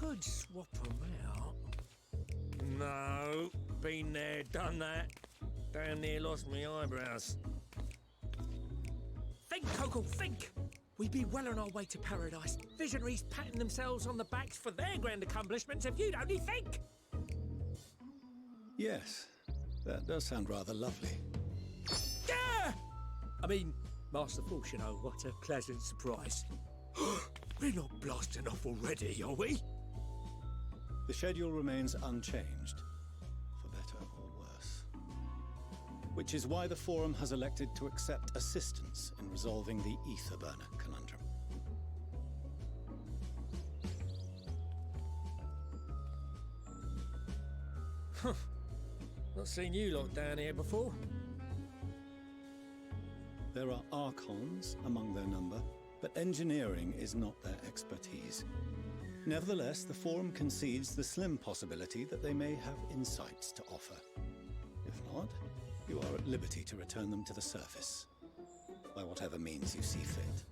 could swap them out. No, been there, done that. Damn near lost me eyebrows. Think, Coco, think! We'd be well on our way to paradise. Visionaries patting themselves on the backs for their grand accomplishments if you'd only think! Yes, that does sound rather lovely. Yeah! I mean, Master Force, you know, what a pleasant surprise. We're not blasting off already, are we? The schedule remains unchanged, for better or worse. Which is why the Forum has elected to accept assistance in resolving the ether burner conundrum. Not seen you lot down here before. There are Archons among their number, but engineering is not their expertise. Nevertheless, the Forum concedes the slim possibility that they may have insights to offer. If not, you are at liberty to return them to the surface, by whatever means you see fit.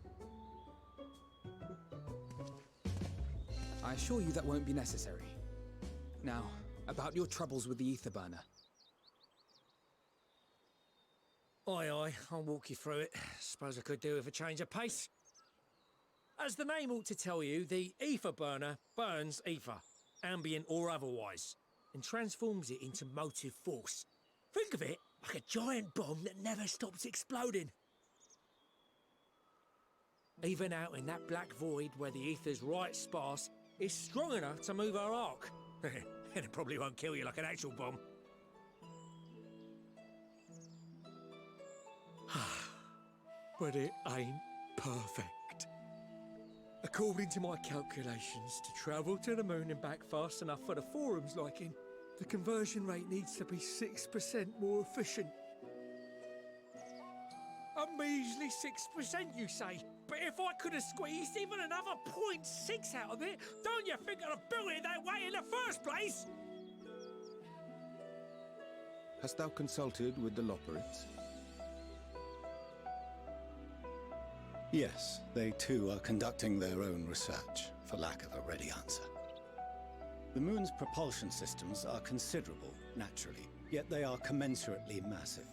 I assure you that won't be necessary. Now, about your troubles with the ether burner. Aye, aye, I'll walk you through it. Suppose I could do with a change of pace. As the name ought to tell you, the ether burner burns ether, ambient or otherwise, and transforms it into motive force. Think of it like a giant bomb that never stops exploding. Even out in that black void where the ether's right sparse, it's strong enough to move our arc. And it probably won't kill you like an actual bomb. But it ain't perfect. According to my calculations, to travel to the moon and back fast enough for the Forum's liking, the conversion rate needs to be 6% more efficient. A measly 6%, you say? But if I could have squeezed even another 0.6 out of it, don't you think I'd have built it that way in the first place? Hast thou consulted with the Loperids? Yes, they too are conducting their own research, for lack of a ready answer. The moon's propulsion systems are considerable, naturally, yet they are commensurately massive.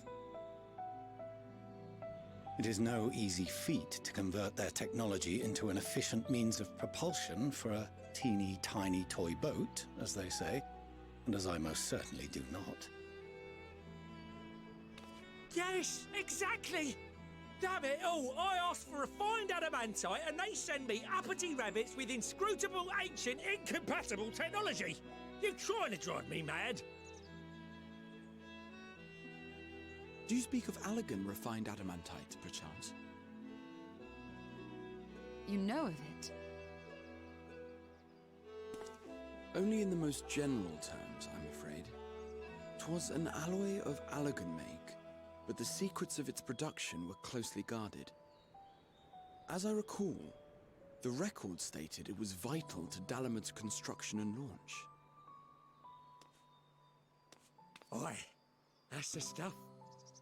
It is no easy feat to convert their technology into an efficient means of propulsion for a teeny tiny toy boat, as they say, and as I most certainly do not. Yes, exactly! Damn it all, I asked for refined adamantite and they send me uppity rabbits with inscrutable, ancient, incompatible technology! You're trying to drive me mad! Do you speak of Allegan refined adamantite, perchance? You know of it? Only in the most general terms, I'm afraid. 'Twas an alloy of Allegan make, but the secrets of its production were closely guarded. As I recall, the record stated it was vital to Dalamud's construction and launch. Aye, that's the stuff.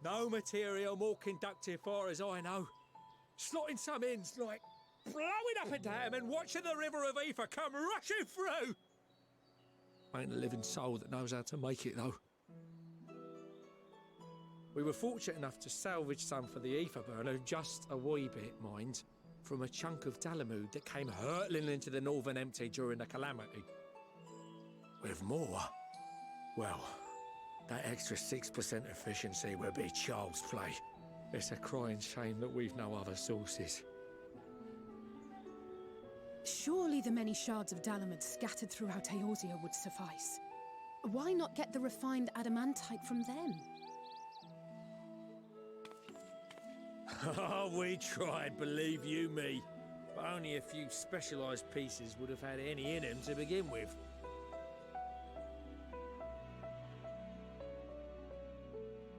No material more conductive far as I know. Slotting some ends like blowing up a dam and watching the river of ether come rushing through. Ain't a living soul that knows how to make it though. We were fortunate enough to salvage some for the ether burner, just a wee bit, mind, from a chunk of Dalamud that came hurtling into the Northern Empty during the calamity. With more, well, that extra 6% efficiency would be child's play. It's a crying shame that we've no other sources. Surely the many shards of Dalamud scattered throughout Eorzea would suffice. Why not get the refined adamantite from them? Oh, we tried, believe you me. But only a few specialised pieces would have had any in them to begin with.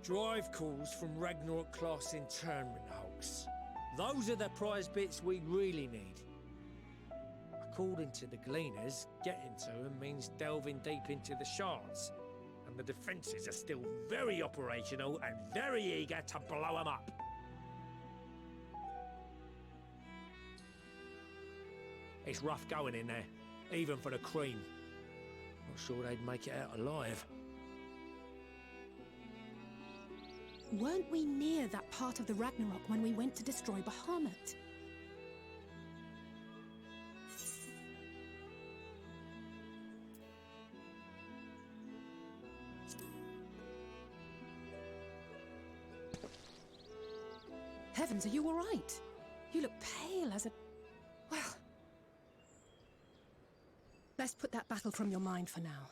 Drive calls from Ragnarok-class internment hulks. Those are the prize bits we really need. According to the Gleaners, getting to them means delving deep into the shards. And the defences are still very operational and very eager to blow them up. It's rough going in there. even for the cream. Not sure they'd make it out alive. Weren't we near that part of the Ragnarok when we went to destroy Bahamut? Heavens, are you all right? You look pale as a... Well... Let's put that battle from your mind for now.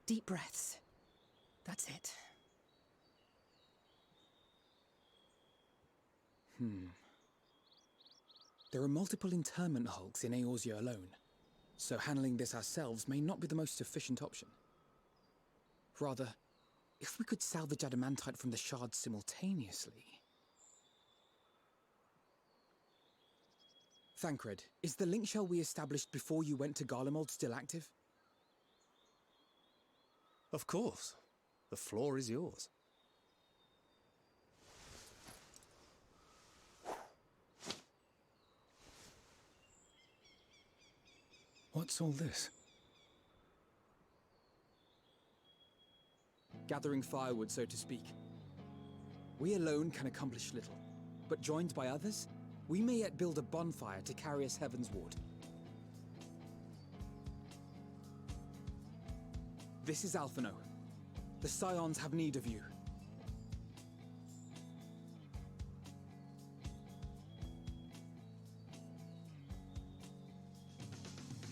Deep breaths. That's it. There are multiple internment hulks in Eorzea alone, so handling this ourselves may not be the most efficient option. Rather, if we could salvage adamantite from the shards simultaneously... Thancred, is the link shell we established before you went to Garlemald still active? Of course. The floor is yours. What's all this? Gathering firewood, so to speak. We alone can accomplish little, but joined by others, we may yet build a bonfire to carry us heavensward. This is Alphino. The Scions have need of you.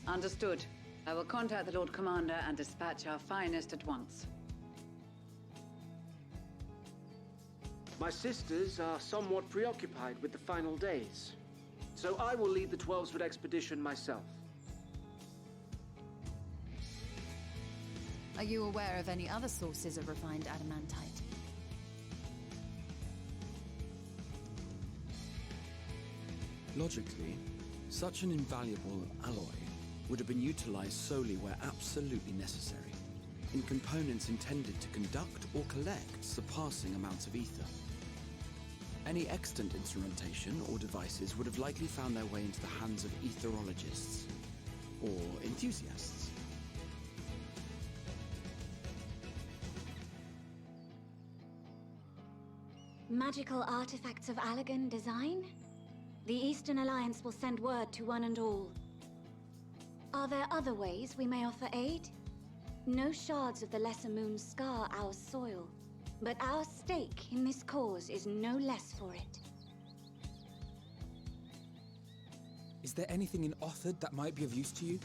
Understood. I will contact the Lord Commander and dispatch our finest at once. My sisters are somewhat preoccupied with the final days, so I will lead the 12-foot expedition myself. Are you aware of any other sources of refined adamantite? Logically, such an invaluable alloy would have been utilized solely where absolutely necessary, in components intended to conduct or collect surpassing amounts of ether. Any extant instrumentation or devices would have likely found their way into the hands of etherologists, or enthusiasts. Magical artifacts of Allagan design? The Eastern Alliance will send word to one and all. Are there other ways we may offer aid? No shards of the Lesser Moon scar our soil, but our stake in this cause is no less for it. Is there anything in Othard that might be of use to you?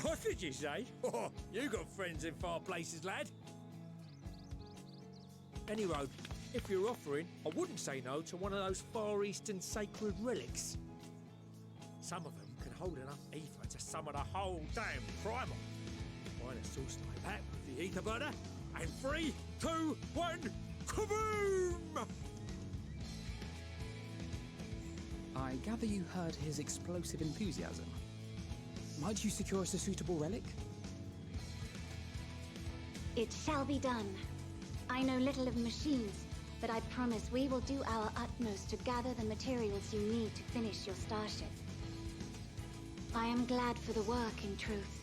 What did you say? Oh, you got friends in far places, lad. Any road, if you're offering, I wouldn't say no to one of those Far Eastern sacred relics. Some of them can hold enough ether to summon a whole damn primal. Find a source like that with the ether burner, and 3, 2, 1, kaboom! I gather you heard his explosive enthusiasm. Might you secure us a suitable relic? It shall be done. I know little of machines, but I promise we will do our utmost to gather the materials you need to finish your starship. I am glad for the work, in truth.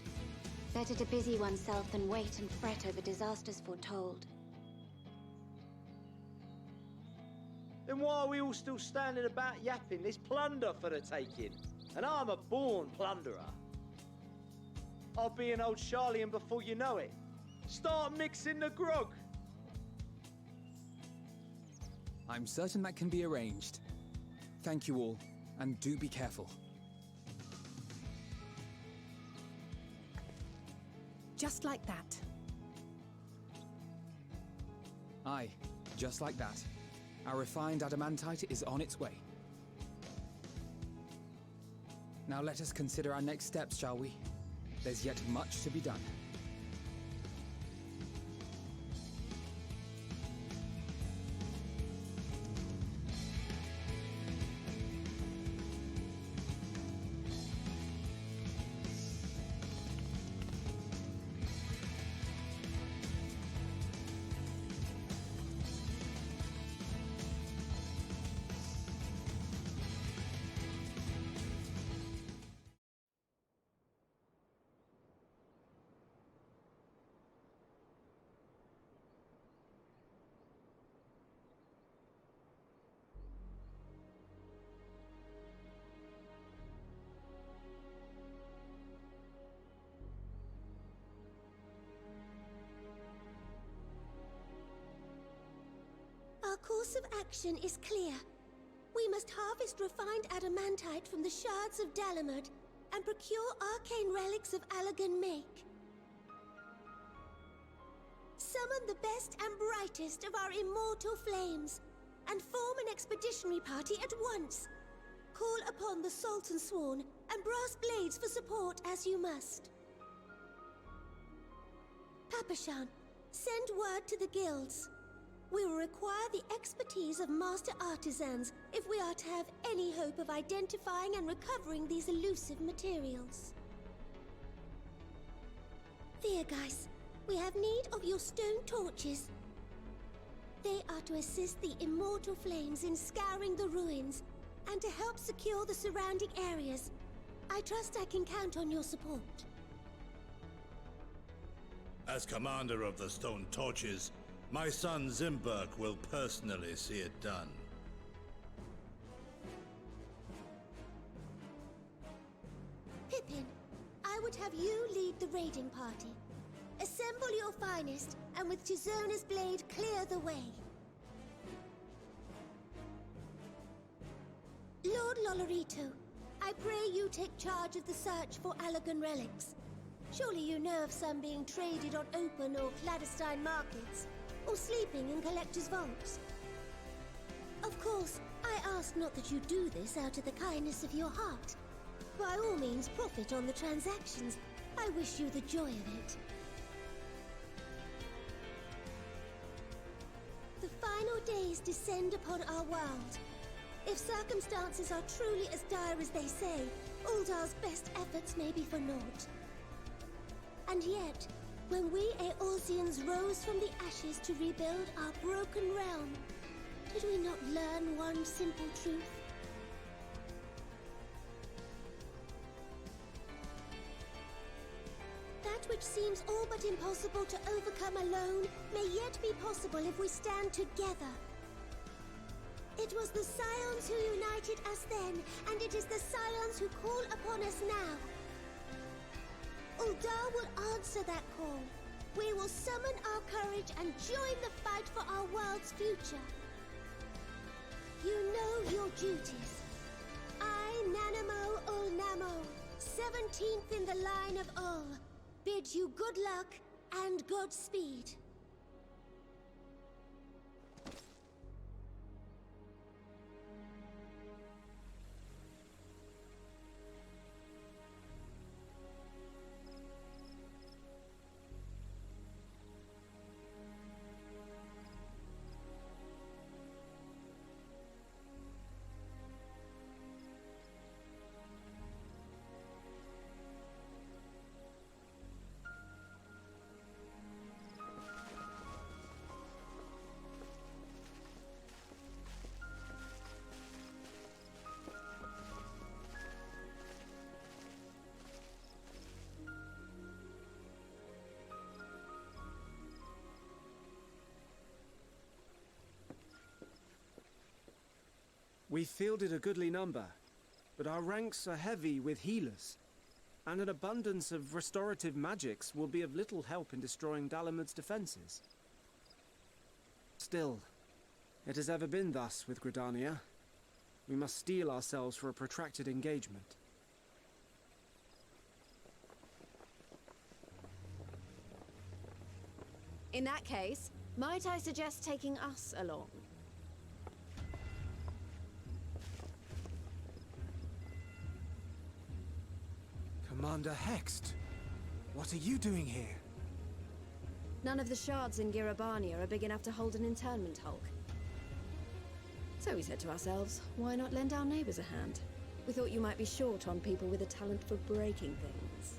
Better to busy oneself than wait and fret over disasters foretold. Then why are we all still standing about yapping? There's plunder for the taking, and I'm a born plunderer. I'll be an old Charlian before you know it. Start mixing the grog. I'm certain that can be arranged. Thank you all, and do be careful. Just like that. Aye, just like that. Our refined adamantite is on its way. Now let us consider our next steps, shall we? There's yet much to be done. course of action is clear. We must harvest refined adamantite from the shards of Dalamud and procure arcane relics of Allagan make. Summon the best and brightest of our immortal flames and form an expeditionary party at once. Call upon the Sultan Sworn and Brass Blades for support as you must. Papashan, send word to the guilds. We will require the expertise of master artisans if we are to have any hope of identifying and recovering these elusive materials. Thiergeist, we have need of your stone torches. They are to assist the immortal flames in scouring the ruins and to help secure the surrounding areas. I trust I can count on your support. As commander of the Stone Torches, my son Zimberk will personally see it done. Pippin, I would have you lead the raiding party. Assemble your finest, and with Chizona's blade, clear the way. Lord Lolorito, I pray you take charge of the search for Allagan relics. Surely you know of some being traded on open or clandestine markets, or sleeping in collectors' vaults. Of course, I ask not that you do this out of the kindness of your heart. By all means, profit on the transactions. I wish you the joy of it. The final days descend upon our world. If circumstances are truly as dire as they say, Uldar's best efforts may be for naught. And yet, when we Eorzeans rose from the ashes to rebuild our broken realm, did we not learn one simple truth? That which seems all but impossible to overcome alone may yet be possible if we stand together. It was the Scions who united us then, and it is the Scions who call upon us now. Uldar will answer that call. We will summon our courage and join the fight for our world's future. You know your duties. I, Nanamo Ul Namo, 17th in the line of Ul, bid you good luck and Godspeed. We fielded a goodly number, but our ranks are heavy with healers, and an abundance of restorative magics will be of little help in destroying Dalamud's defenses. Still, it has ever been thus with Gridania. We must steel ourselves for a protracted engagement. In that case, might I suggest taking us along? Commander Hext, what are you doing here? None of the shards in Girabania are big enough to hold an internment hulk. So we said to ourselves, why not lend our neighbors a hand? We thought you might be short on people with a talent for breaking things.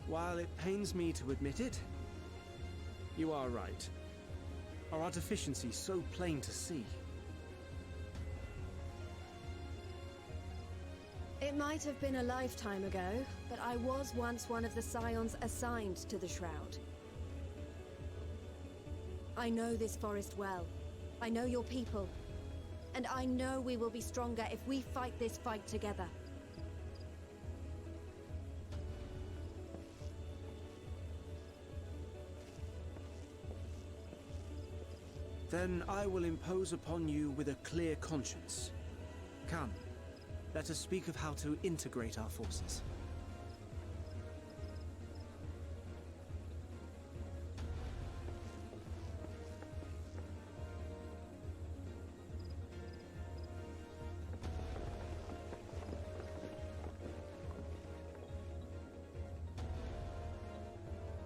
While it pains me to admit it, you are right. Our artificiency's so plain to see. It might have been a lifetime ago, but I was once one of the Scions assigned to the Shroud. I know this forest well. I know your people. And I know we will be stronger if we fight this fight together. Then I will impose upon you with a clear conscience. Come, let us speak of how to integrate our forces.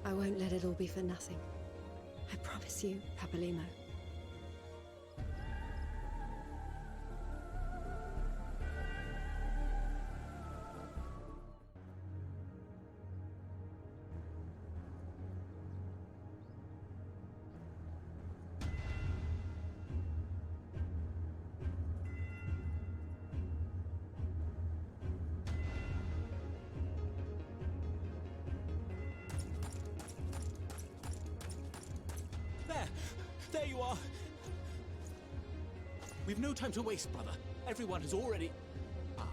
I won't let it all be for nothing. I promise you, Papalimo. There you are! We've no time to waste, brother. Everyone has already... Ah.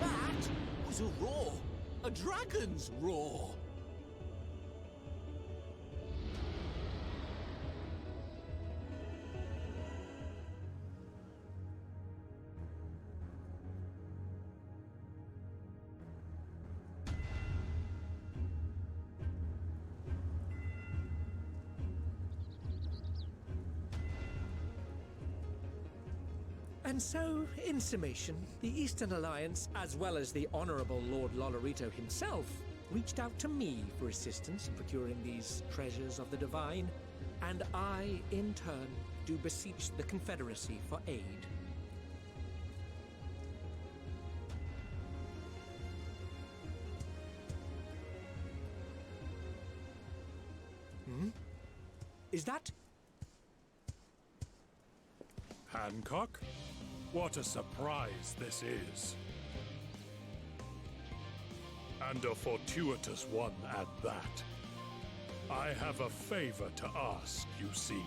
That was a roar! A dragon's roar! And so, in summation, the Eastern Alliance, as well as the Honourable Lord Lolorito himself, reached out to me for assistance in procuring these treasures of the divine, and I, in turn, do beseech the Confederacy for aid. Hmm? Is that... Hancock? What a surprise this is. And a fortuitous one at that. I have a favor to ask, you see.